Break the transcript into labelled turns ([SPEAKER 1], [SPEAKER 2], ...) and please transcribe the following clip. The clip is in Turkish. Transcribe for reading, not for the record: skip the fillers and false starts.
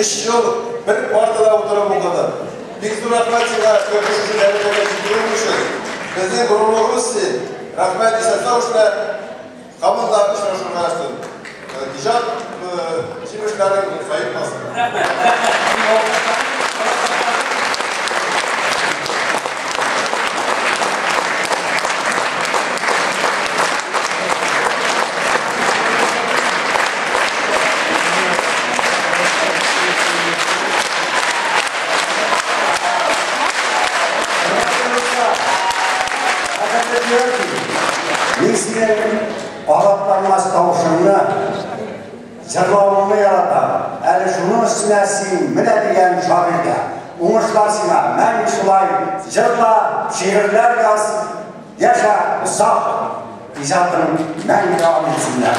[SPEAKER 1] 5 yıl bir partada oturup okudu. Biz de rahmetine görüşürüz, görüşürüz. Bizim gururumuz rahmet istasına hoşuna kabul dağıtmışlar hoşuna açtı. Diyeceğim, şimdilerin sayılmasın.
[SPEAKER 2] Bizlerin ağlatlanmaz tavşanını, zırlavını yaratan, eli şunu sinesin, mine diyen şairde, umuşlasına, ben şulay, zırla, şiirler yaz, yaşa, ısaf, izatın, ben devam etsinler.